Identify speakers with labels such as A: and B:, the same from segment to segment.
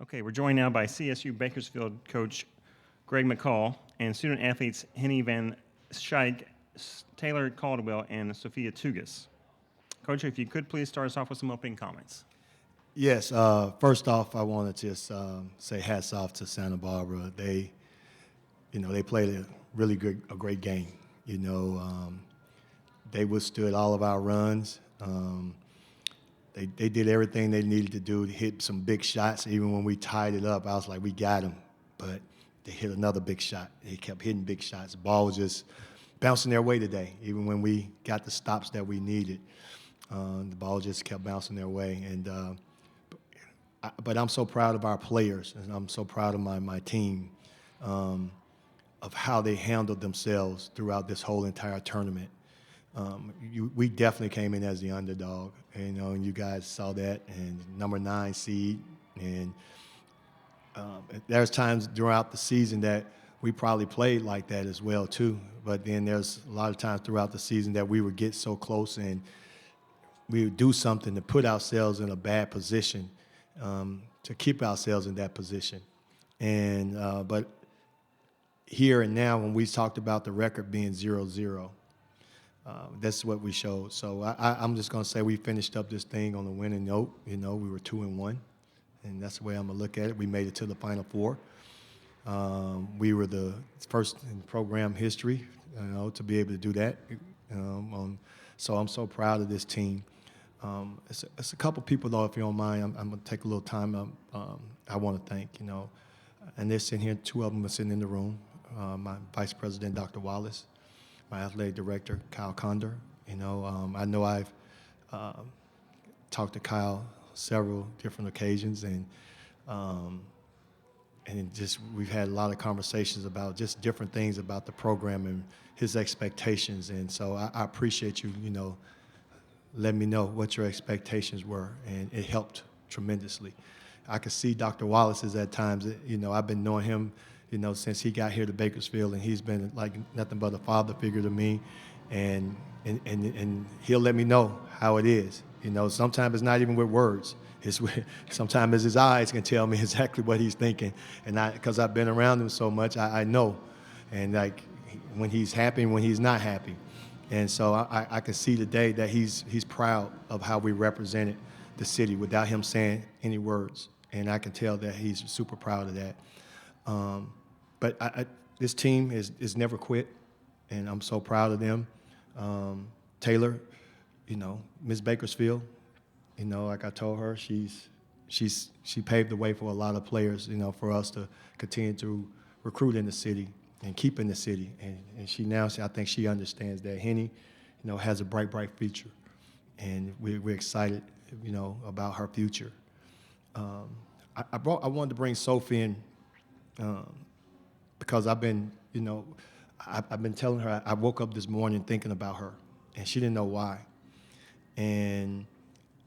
A: Okay, we're joined now by CSU Bakersfield coach Greg McCall and student athletes Hennie Schaik, Taylor Caldwell, and Sophia Tougas. Coach, if you could please start us off with some opening comments.
B: Yes. First off, I want to just say hats off to Santa Barbara. They played a great game. They withstood all of our runs. They did everything they needed to do to hit some big shots. Even when we tied it up, I was like, we got them. But they hit another big shot. They kept hitting big shots. The ball was just bouncing their way today. Even when we got the stops that we needed, the ball just kept bouncing their way. But I'm so proud of our players, and I'm so proud of my team of how they handled themselves throughout this whole entire tournament. We definitely came in as the underdog, and you guys saw that, and number 9 seed. And there's times throughout the season that we probably played like that as well too. But then there's a lot of times throughout the season that we would get so close and we would do something to put ourselves in a bad position, to keep ourselves in that position. And but here and now, when we talked about the record being 0-0, that's what we showed. So I'm just going to say we finished up this thing on a winning note. We were 2-1, and that's the way I'm going to look at it. We made it to the Final Four. We were the first in program history, to be able to do that. So I'm so proud of this team. It's a couple people, though, if you don't mind, I'm going to take a little time. I want to thank, and they're sitting here, 2 of them are sitting in the room. My Vice President, Dr. Wallace, my athletic director, Kyle Condor. I know I've talked to Kyle several different occasions, and we've had a lot of conversations about just different things about the program and his expectations. And so I appreciate you, let me know what your expectations were, and it helped tremendously. I could see Dr. Wallace's at times. I've been knowing him, since he got here to Bakersfield, and he's been like nothing but a father figure to me, and he'll let me know how it is. Sometimes it's not even with words. Sometimes his eyes can tell me exactly what he's thinking, and because I've been around him so much, I know, and like when he's happy and when he's not happy. And so I can see today that he's proud of how we represented the city without him saying any words. And I can tell that he's super proud of that. But this team is never quit, and I'm so proud of them. Taylor, Miss Bakersfield, like I told her, she paved the way for a lot of players, for us to continue to recruit in the city and keep in the city. And I think she understands that Hennie, has a bright future. And we're excited, about her future. I wanted to bring Sophie in because I've been telling her, I woke up this morning thinking about her, and she didn't know why. And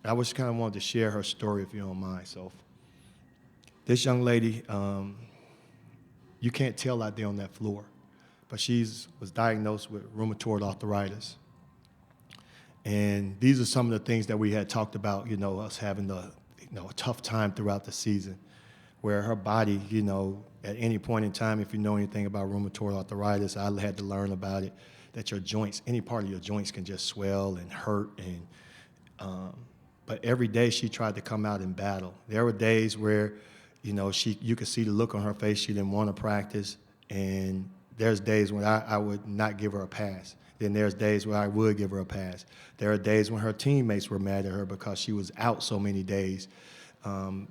B: I just kind of wanted to share her story, if you don't mind, Soph. This young lady, you can't tell out there on that floor, but was diagnosed with rheumatoid arthritis. And these are some of the things that we had talked about, us having a tough time throughout the season, where her body, at any point in time, if you know anything about rheumatoid arthritis, I had to learn about it, that your joints, any part of your joints can just swell and hurt. But every day she tried to come out and battle. There were days where, you could see the look on her face. She didn't want to practice. And there's days when I would not give her a pass. Then there's days where I would give her a pass. There are days when her teammates were mad at her because she was out so many days. And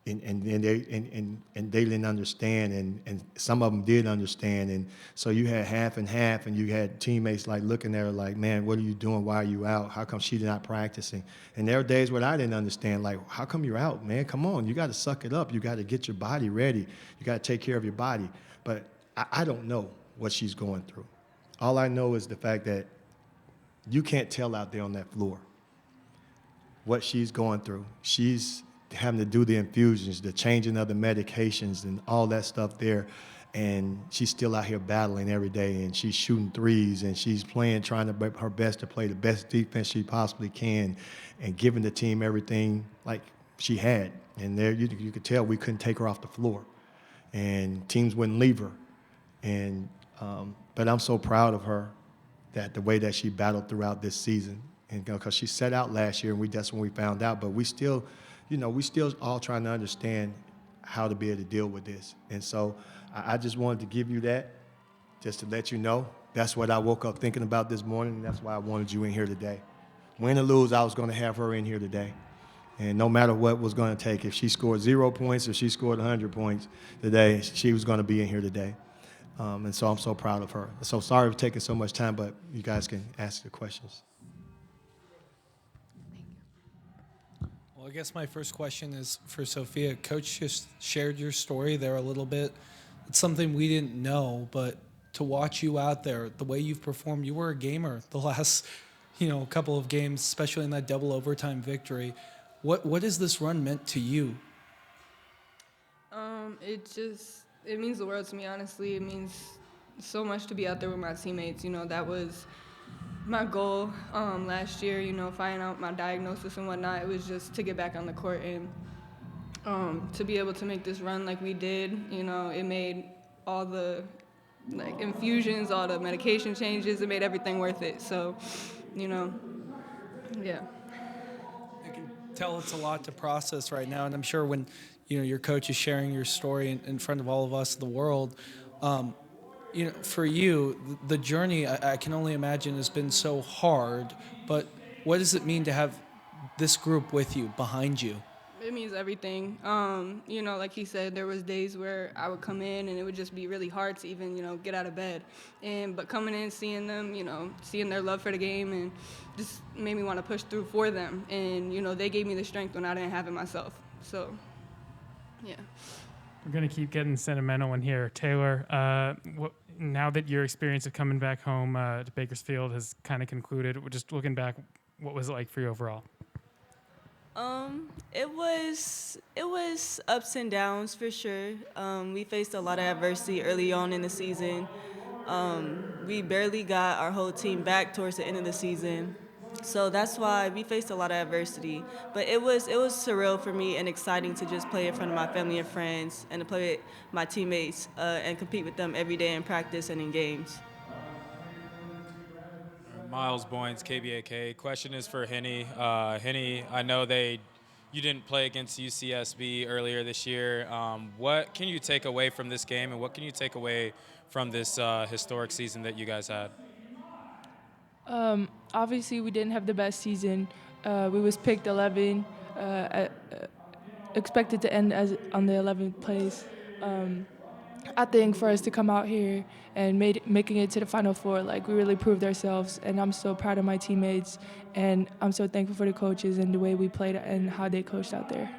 B: they didn't understand, and some of them did understand. And so you had half and half, and you had teammates like looking at her like, man, what are you doing? Why are you out? How come she's not practicing? And there were days where I didn't understand, like, how come you're out, man? Come on, you got to suck it up. You got to get your body ready. You got to take care of your body. But I don't know what she's going through. All I know is the fact that you can't tell out there on that floor what she's going through. She's having to do the infusions, the changing of the medications and all that stuff there. And she's still out here battling every day, and she's shooting threes, and she's trying her best to play the best defense she possibly can, and giving the team everything. Like, she had. And there you could tell we couldn't take her off the floor. And teams wouldn't leave her. And but I'm so proud of her that the way that she battled throughout this season. And because she set out last year, and that's when we found out. But we still, we still all trying to understand how to be able to deal with this. And so I just wanted to give you that, just to let you know. That's what I woke up thinking about this morning, and that's why I wanted you in here today. Win or lose, I was going to have her in here today. And no matter what was going to take, if she scored 0 points or she scored 100 points today, she was going to be in here today. And so I'm so proud of her. So sorry for taking so much time, but you guys can ask the questions.
C: Well, I guess my first question is for Sophia. Coach just shared your story there a little bit. It's something we didn't know, but to watch you out there, the way you've performed, you were a gamer the last, couple of games, especially in that double overtime victory. What has this run meant to you?
D: It means the world to me, honestly. It means so much to be out there with my teammates. That was my goal last year, finding out my diagnosis and whatnot. It was just to get back on the court and to be able to make this run like we did. It made all the infusions, all the medication changes, it made everything worth it. So, yeah.
C: I can tell it's a lot to process right now, and I'm sure when your coach is sharing your story in front of all of us, the world, for you, the journey, I can only imagine, has been so hard, but what does it mean to have this group with you, behind you?
D: It means everything. Like he said, there was days where I would come in and it would just be really hard to even, get out of bed. But coming in, seeing them, seeing their love for the game, and just made me want to push through for them. And, they gave me the strength when I didn't have it myself. So, yeah.
E: We're going to keep getting sentimental in here. Taylor, now that your experience of coming back home to Bakersfield has kind of concluded, just looking back, what was it like for you overall?
F: It was ups and downs for sure. We faced a lot of adversity early on in the season. We barely got our whole team back towards the end of the season. So that's why we faced a lot of adversity. But it was surreal for me and exciting to just play in front of my family and friends and to play with my teammates and compete with them every day in practice and in games.
G: Miles Boynes, KBAK. Question is for Hennie. Hennie, I know you didn't play against UCSB earlier this year. What can you take away from this game, and what can you take away from this historic season that you guys had?
H: Obviously, we didn't have the best season. We was picked 11, expected to end on the 11th place. I think for us to come out here and making it to the Final Four, we really proved ourselves, and I'm so proud of my teammates, and I'm so thankful for the coaches and the way we played and how they coached out there.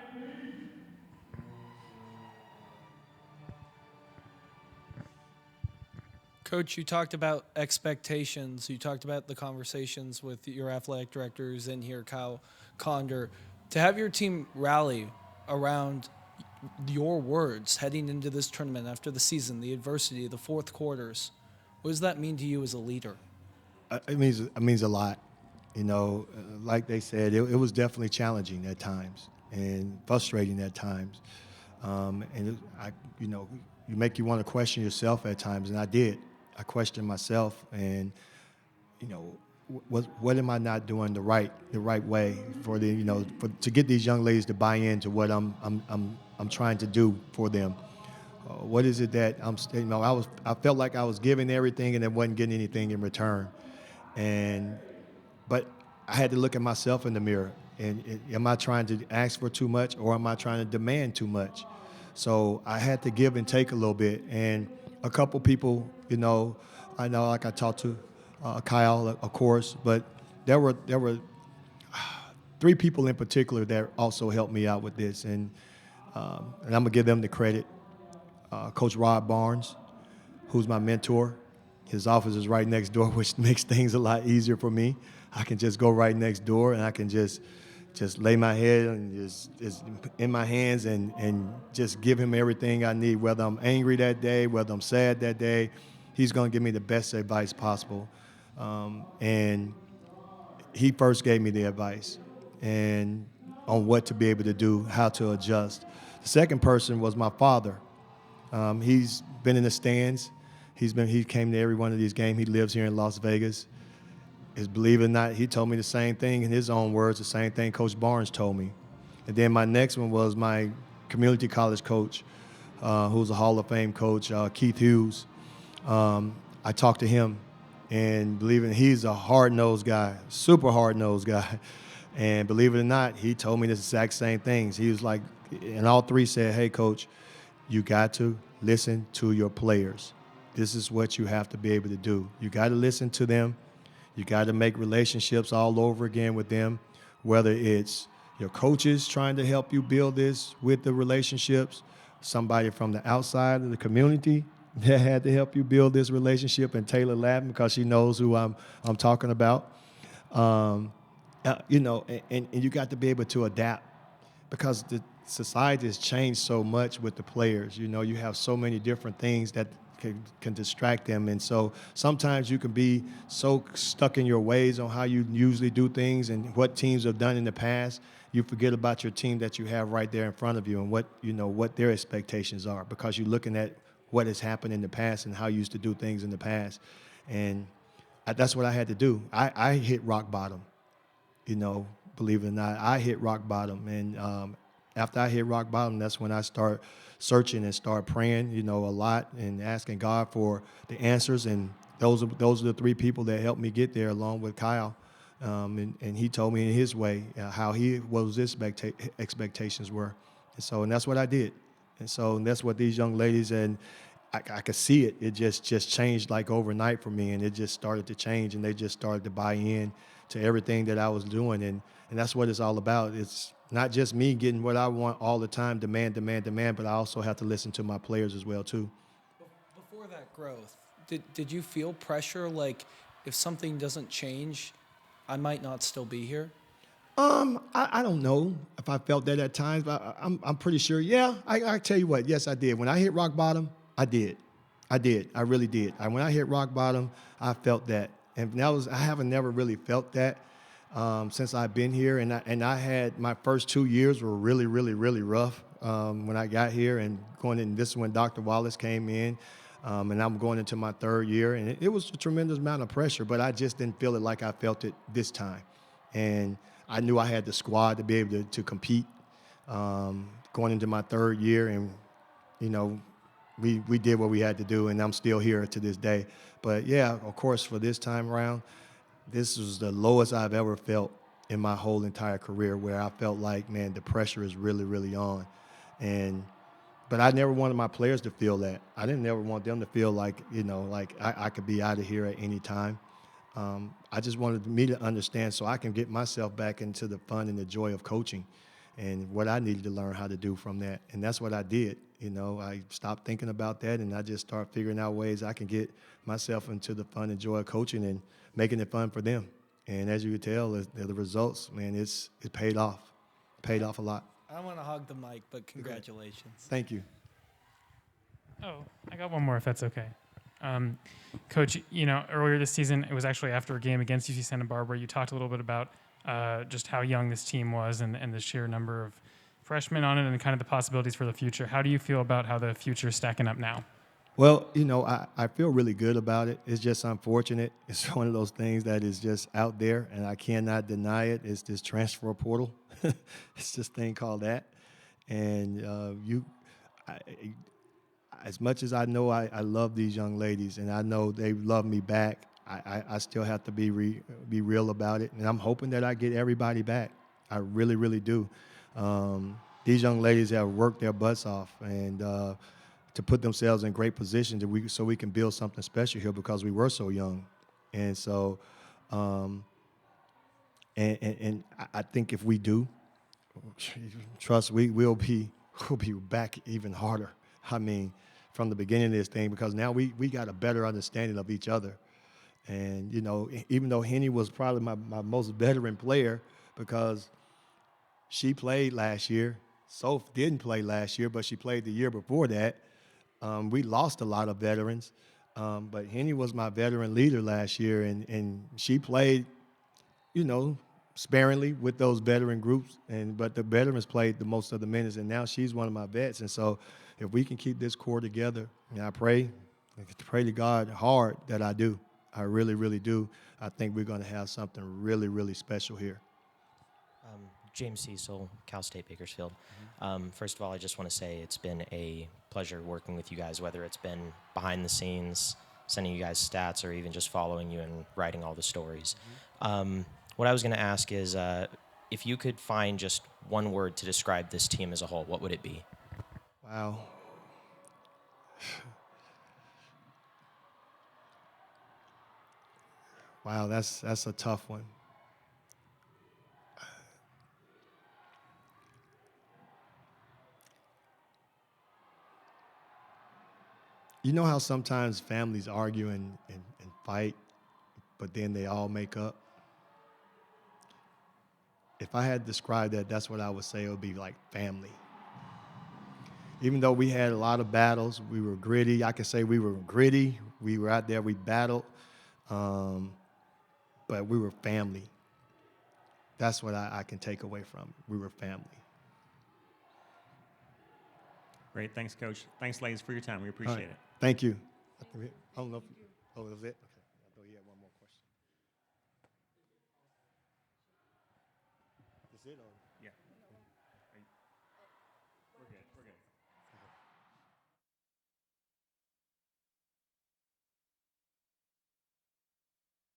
C: Coach, you talked about expectations. You talked about the conversations with your athletic directors in here, Kyle Condor. To have your team rally around your words heading into this tournament after the season, the adversity, the fourth quarters, what does that mean to you as a leader?
B: It means a lot. Like they said, it was definitely challenging at times and frustrating at times. You make you want to question yourself at times, and I did. I questioned myself, and what am I not doing the right way to get these young ladies to buy into what I'm trying to do for them. What is it that I felt like I was giving everything and then wasn't getting anything in return, but I had to look at myself in the mirror. And am I trying to ask for too much, or am I trying to demand too much? So I had to give and take a little bit. And a couple people, I know, I talked to Kyle, of course, but there were 3 people in particular that also helped me out with this, and I'm gonna give them the credit. Coach Rod Barnes, who's my mentor. His office is right next door, which makes things a lot easier for me. I can just go right next door, and I can just lay my head and just in my hands and just give him everything I need, whether I'm angry that day, whether I'm sad that day. He's going to give me the best advice possible. And he first gave me the advice. And on what to be able to do, how to adjust. The second person was my father. He's been in the stands. He came to every one of these games. He lives here in Las Vegas. Believe it or not, he told me the same thing in his own words, the same thing Coach Barnes told me. And then my next one was my community college coach, who's a Hall of Fame coach, Keith Hughes. I talked to him, and believe it, he's a hard-nosed guy, super hard-nosed guy. And believe it or not, he told me the exact same things. He was like, and all three said, hey, Coach, you got to listen to your players. This is what you have to be able to do. You got to listen to them. You got to make relationships all over again with them, whether it's your coaches trying to help you build this with the relationships, somebody from the outside of the community that had to help you build this relationship, and Taylor laughing because she knows who I'm talking about. You know, and you got to be able to adapt because the society has changed so much with the players. You know, you have so many different things that can distract them. And so sometimes you can be so stuck in your ways on how you usually do things and what teams have done in the past. You forget about your team that you have right there in front of you and what their expectations are, because you're looking at what has happened in the past and how you used to do things in the past. And that's what I had to do. I hit rock bottom, you know, believe it or not. I hit rock bottom. And after I hit rock bottom, that's when I start searching and start praying, you know, a lot and asking God for the answers. And those are the three people that helped me get there, along with Kyle. And he told me in his way how what his expectations were. And that's what I did. And that's what these young ladies, and I could see it. It just changed like overnight for me, and it just started to change, and they just started to buy in to everything that I was doing. And that's what it's all about. It's not just me getting what I want all the time, demand, but I also have to listen to my players as well too.
C: Before that growth, did you feel pressure, like if something doesn't change, I might not still be here?
B: I don't know if I felt that at times, but I'm pretty sure. Yeah, I tell you what, yes, I did. When I hit rock bottom, I did. I really did. When I hit rock bottom, I felt that. And I haven't never really felt that since I've been here. And I had my first 2 years were really, really, really rough when I got here, and going in. This is when Dr. Wallace came in, and I'm going into my third year. And it was a tremendous amount of pressure, but I just didn't feel it like I felt it this time. And I knew I had the squad to be able to compete going into my third year. And, you know, we did what we had to do, and I'm still here to this day. But, yeah, of course, for this time around, this was the lowest I've ever felt in my whole entire career, where I felt like, man, the pressure is really, really on. But I never wanted my players to feel that. I didn't ever want them to feel like, you know, like I could be out of here at any time. I just wanted me to understand so I can get myself back into the fun and the joy of coaching and what I needed to learn how to do from that. And that's what I did. You know, I stopped thinking about that, and I just started figuring out ways I can get myself into the fun and joy of coaching and making it fun for them. And as you can tell, the results, man, it paid off. Paid off a lot.
C: I don't want to hog the mic, but congratulations.
B: Thank you.
E: Oh, I got one more, if that's okay. Coach, you know, earlier this season, it was actually after a game against UC Santa Barbara, you talked a little bit about just how young this team was and the sheer number of freshmen on it and kind of the possibilities for the future. How do you feel about how the future is stacking up now?
B: Well, you know, I feel really good about it. It's just unfortunate. It's one of those things that is just out there, and I cannot deny it. It's this transfer portal. It's this thing called that. And as much as I know I love these young ladies, and I know they love me back, I still have to be real about it. And I'm hoping that I get everybody back. I really, really do. These young ladies have worked their butts off, and to put themselves in great positions so we can build something special here, because we were so young. And so and I think if we do, trust, we'll be back even harder. I mean, from the beginning of this thing, because now we got a better understanding of each other. And, you know, even though Hennie was probably my most veteran player, because she played last year, Soph didn't play last year, but she played the year before that. We lost a lot of veterans, but Hennie was my veteran leader last year, and she played, you know, sparingly with those veteran groups, but the veterans played the most of the minutes, and now she's one of my vets. And so if we can keep this core together, and I pray to God hard that I do. I really, really do. I think we're going to have something really, really special here.
I: James Cecil, Cal State Bakersfield. First of all, I just want to say it's been a pleasure working with you guys, whether it's been behind the scenes, sending you guys stats, or even just following you and writing all the stories. What I was going to ask is if you could find just one word to describe this team as a whole, what would it be?
B: Wow. Wow, that's a tough one. You know how sometimes families argue and fight, but then they all make up? If I had to describe that, that's what I would say. It would be like family. Even though we had a lot of battles, we were gritty. I can say we were gritty. We were out there, we battled, but we were family. That's what I can take away from it. We were family.
A: Great. Thanks, Coach. Thanks, ladies, for your time. We appreciate it.
B: Thank you. I don't know if that was it? Okay. I thought you had one more question. Is it? Or?
A: Yeah.